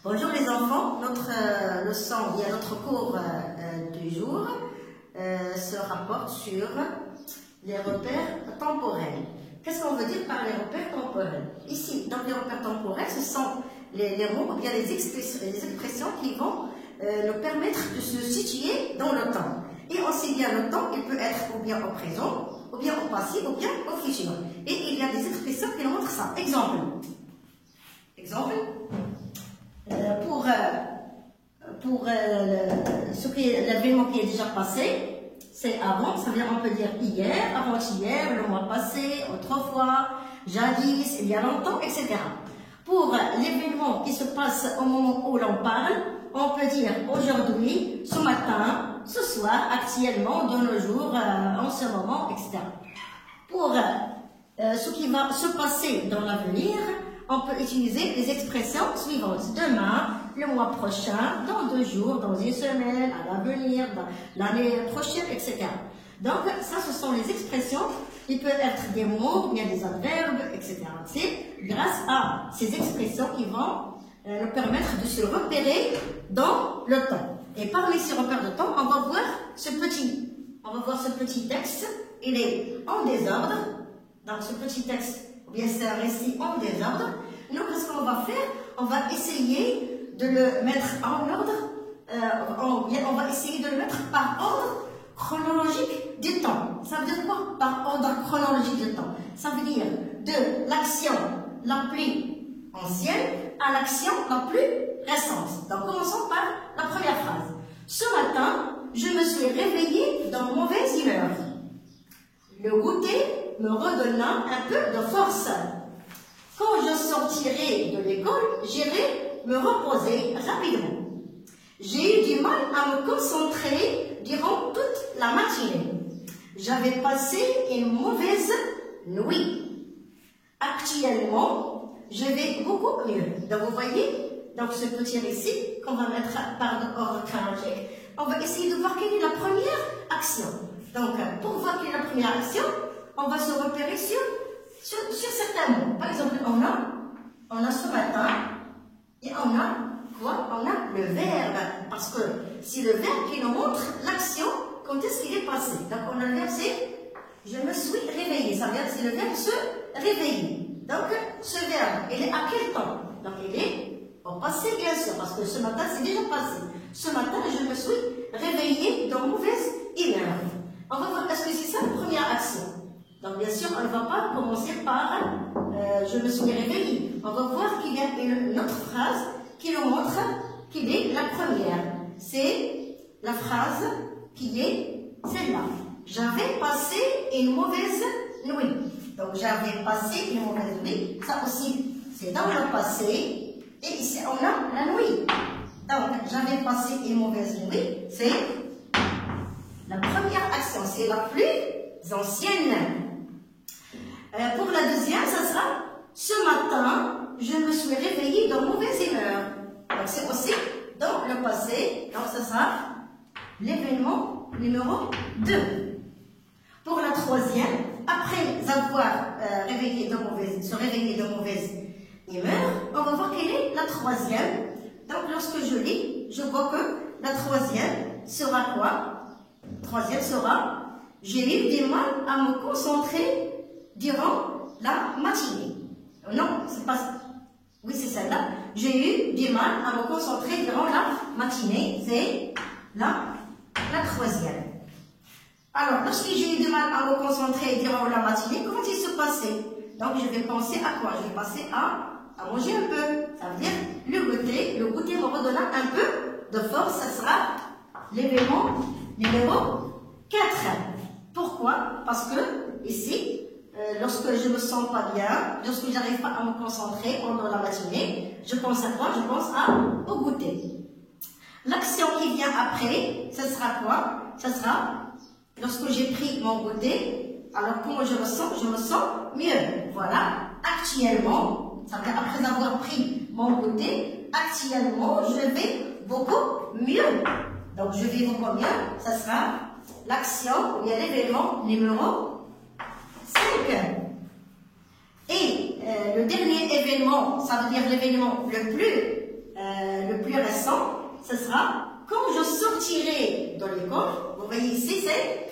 Bonjour les enfants, notre leçon, notre cours du jour se rapporte sur les repères temporels. Qu'est-ce qu'on veut dire par les repères temporels? Ici, donc les repères temporels, ce sont les mots ou bien les expressions qui vont nous permettre de se situer dans le temps. Et on sait bien le temps, il peut être ou bien au présent, ou bien au passé, ou bien au futur. Et il y a des expressions qui nous montrent ça. Exemple. Pour l'événement qui est déjà passé, c'est avant, ça veut dire on peut dire hier, avant-hier, le mois passé, autrefois, jadis, il y a longtemps, etc. Pour l'événement qui se passe au moment où l'on parle, on peut dire aujourd'hui, ce matin, ce soir, actuellement, de nos jours, en ce moment, etc. Pour ce qui va se passer dans l'avenir, on peut utiliser les expressions suivantes. Demain, le mois prochain, dans 2 jours, dans 1 semaine, à l'avenir, dans l'année prochaine, etc. Donc, ça, ce sont les expressions. Ils peuvent être des mots, bien des adverbes, etc. C'est grâce à ces expressions qui vont nous permettre de se repérer dans le temps. Et parmi ces repères de temps, on va voir ce petit texte. Il est en désordre. Donc, ce petit texte, ou bien c'est un récit en désordre. Nous, qu'est-ce qu'on va faire? On va essayer de le mettre en ordre, on va essayer de le mettre par ordre chronologique du temps. Ça veut dire quoi? Par ordre chronologique du temps. Ça veut dire de l'action la plus ancienne à l'action la plus récente. Donc, commençons par la première phrase. Ce matin, je me suis réveillée dans mauvaise humeur. Le goûter me redonna un peu de force. Quand je sortirai de l'école, j'irai me reposer rapidement. J'ai eu du mal à me concentrer durant toute la matinée. J'avais passé une mauvaise nuit. Actuellement, je vais beaucoup mieux. Donc vous voyez, donc ce petit récit qu'on va mettre par ordre chronologique, on va essayer de voir quelle est la première action. Donc pour voir quelle est la première action, on va se repérer sur certains mots. Par exemple, on a ce matin et on a quoi? On a le verbe. Parce que c'est le verbe qui nous montre l'action, quand est-ce qu'il est passé. Donc on a le verbe, c'est je me suis réveillé. Ça veut dire c'est le verbe se réveiller. Donc ce verbe, il est à quel temps? Donc il est au passé, bien sûr, parce que ce matin, c'est déjà passé. Ce matin, je me suis réveillée dans mauvaise humeur. On va voir, est-ce que c'est ça la première action? Donc bien sûr, on ne va pas commencer par je me suis réveillée. On va voir qu'il y a une autre phrase qui nous montre qu'il est la première. C'est la phrase qui est celle-là. J'avais passé une mauvaise nuit. Donc j'avais passé une mauvaise nuit. Ça aussi, c'est dans le passé. Et ici, on a la nuit. Donc j'avais passé une mauvaise nuit. C'est la première action. C'est la plus ancienne. Pour la deuxième, ça sera ce matin, je me suis réveillée dans mauvaise humeur. Donc c'est aussi dans le passé. Donc ça sera l'événement numéro 2. Pour la troisième, après avoir se réveillé dans mauvaise humeur, on va voir quelle est la troisième. Donc lorsque je lis, je vois que la troisième sera quoi? La troisième sera j'ai eu du mal à me concentrer durant la matinée. Non, c'est pas ça. Oui, c'est celle-là. J'ai eu du mal à me concentrer durant la matinée. C'est la troisième. Alors, lorsque j'ai eu du mal à me concentrer durant la matinée, comment il se passait? Donc, je vais penser à quoi? Je vais penser à manger un peu. Ça veut dire le goûter me redonna un peu de force. Ça sera l'événement numéro 4. Pourquoi? Parce que ici, lorsque je me sens pas bien, lorsque j'arrive pas à me concentrer pendant la matinée, je pense à quoi? Je pense au goûter. L'action qui vient après, ce sera quoi? Ce sera lorsque j'ai pris mon goûter, alors comment je me sens mieux. Voilà, actuellement, ça veut dire après avoir pris mon goûter, actuellement, je vais beaucoup mieux. Donc je vais beaucoup mieux, ça sera l'action, ou bien l'événement numéro 5. Et le dernier événement, ça veut dire l'événement le plus le plus récent, ce sera quand je sortirai de l'école. Vous voyez ici, c'est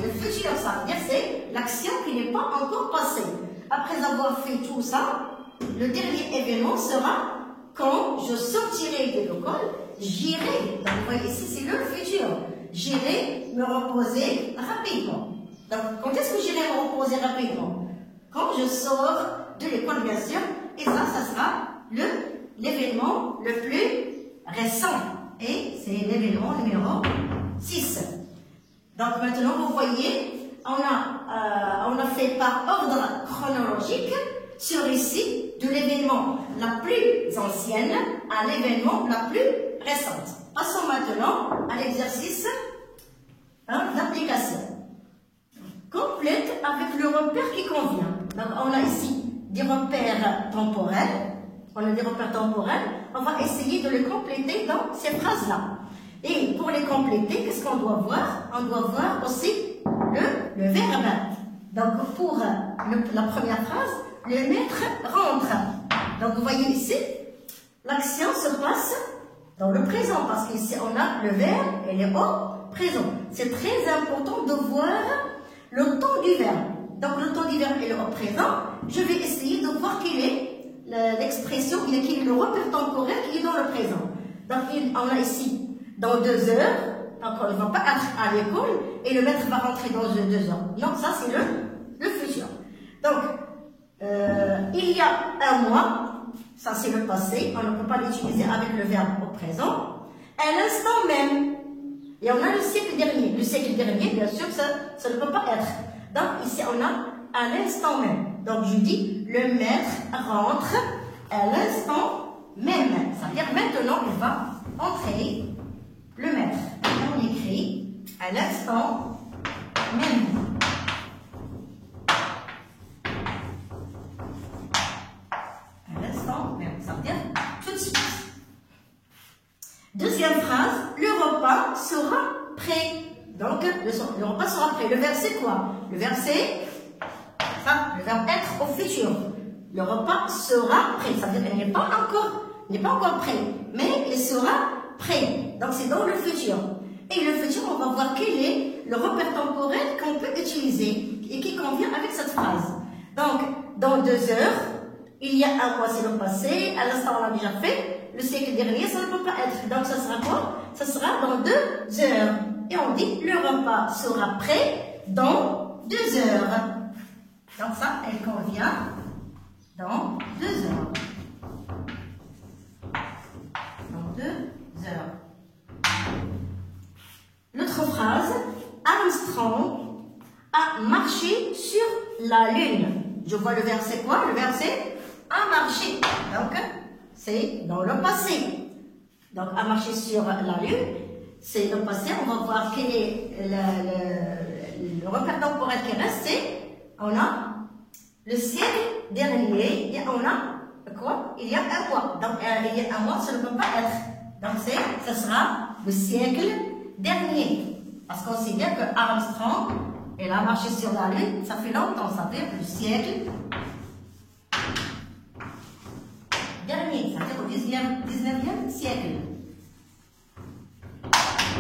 le futur, ça veut dire c'est l'action qui n'est pas encore passée. Après avoir fait tout ça, le dernier événement sera quand je sortirai de l'école, j'irai. Donc vous voyez ici, c'est le futur. J'irai me reposer rapidement. Donc quand est-ce que j'irai me reposer rapidement? Quand je sors de l'école, bien sûr. Et ça sera l'événement le plus récent. Et c'est l'événement numéro 6. Donc maintenant, vous voyez, on a fait par ordre chronologique sur ici de l'événement la plus ancienne à l'événement la plus récente. Passons maintenant à l'exercice d'application. Complète avec le repère qui convient. Donc on a ici des repères temporels. On a des repères temporels. On va essayer de les compléter dans ces phrases-là. Et pour les compléter, qu'est-ce qu'on doit voir? On doit voir aussi le verbe. Donc pour la première phrase, le maître rentre. Donc vous voyez ici, l'action se passe dans le présent parce qu'ici on a le verbe et le au présent. C'est très important de voir le temps du verbe. Donc le temps du verbe et le au présent, je vais essayer de voir quelle est l'expression, quel est le repère temporel qui est dans le présent. Donc on a ici dans 2 heures, donc on ne va pas être à l'école et le maître va rentrer dans 2 heures. Non, ça c'est le futur. Donc il y a un mois, ça c'est le passé, on ne peut pas l'utiliser avec le verbe au présent. À l'instant même, et on a le siècle dernier. Le siècle dernier, bien sûr, ça ne peut pas être. Donc ici on a à l'instant même. Donc je dis, le maître rentre à l'instant même. Ça veut dire maintenant il va entrer le maître. Et on écrit à l'instant même. Ça veut dire tout de suite. Deuxième phrase, le repas sera prêt. Donc, le repas sera prêt. Le verbe c'est quoi? Le verbe c'est ça, le verbe être au futur. Le repas sera prêt. Ça veut dire qu'il n'est pas encore prêt, mais il sera prêt. Donc, c'est dans le futur. Et le futur, on va voir quel est le repère temporel qu'on peut utiliser et qui convient avec cette phrase. Donc, dans 2 heures, il y a un mois, c'est le passé. À l'instant, on l'a déjà fait. Le siècle dernier, ça ne peut pas être. Donc, ça sera quoi? Ça sera dans 2 heures. Et on dit, le repas sera prêt dans 2 heures. Donc, ça, elle convient dans 2 heures. Dans 2 heures. L'autre phrase, Armstrong a marché sur la Lune. Je vois le verbe, c'est quoi? Le verbe, c'est a marché. Donc, c'est dans le passé. Donc, a marché sur la Lune, c'est le passé. On va voir quel est le repère temporel qui reste. C'est, on a le siècle dernier et on a quoi? Il y a un mois. Donc, il y a un mois, ça ne peut pas être. Donc, ça sera le siècle dernier. Parce qu'on sait bien que Armstrong, elle a marché sur la Lune, ça fait longtemps, ça fait le siècle dernier, ça fait au 19e siècle.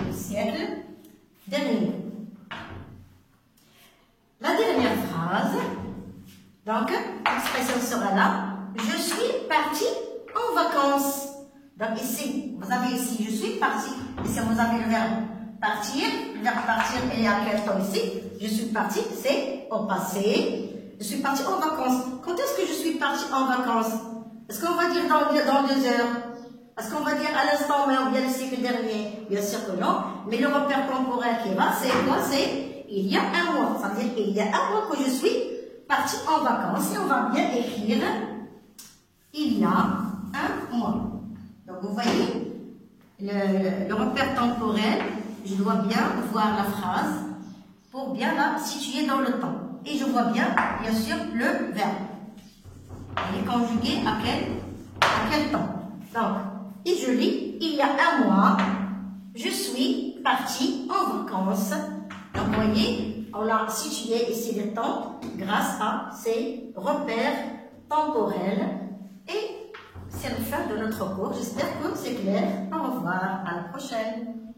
Le siècle dernier. La dernière phrase, donc, l'expression sera là. Je suis parti en vacances. Donc ici, vous avez ici, je suis parti. Ici, vous avez le verbe partir. Le verbe partir, il est à quel temps ici? Je suis parti, c'est au passé. Je suis parti en vacances. Quand est-ce que je suis parti en vacances? Est-ce qu'on va dire dans 2 heures? Est-ce qu'on va dire à l'instant même ou bien le siècle dernier? Bien sûr que non. Mais le repère temporel qui va, c'est quoi? C'est il y a un mois. Ça veut dire il y a un mois que je suis parti en vacances. Et on va bien écrire il y a un mois. Donc vous voyez, le repère temporel, je dois bien voir la phrase pour bien la situer dans le temps. Et je vois bien sûr, le verbe. Il est conjugué à quel temps? Donc, et je lis, il y a un mois, je suis parti en vacances. Donc, vous voyez, on a situé ici le temps grâce à ces repères temporels. Et la fin de notre cours. J'espère que c'est clair. Au revoir, à la prochaine.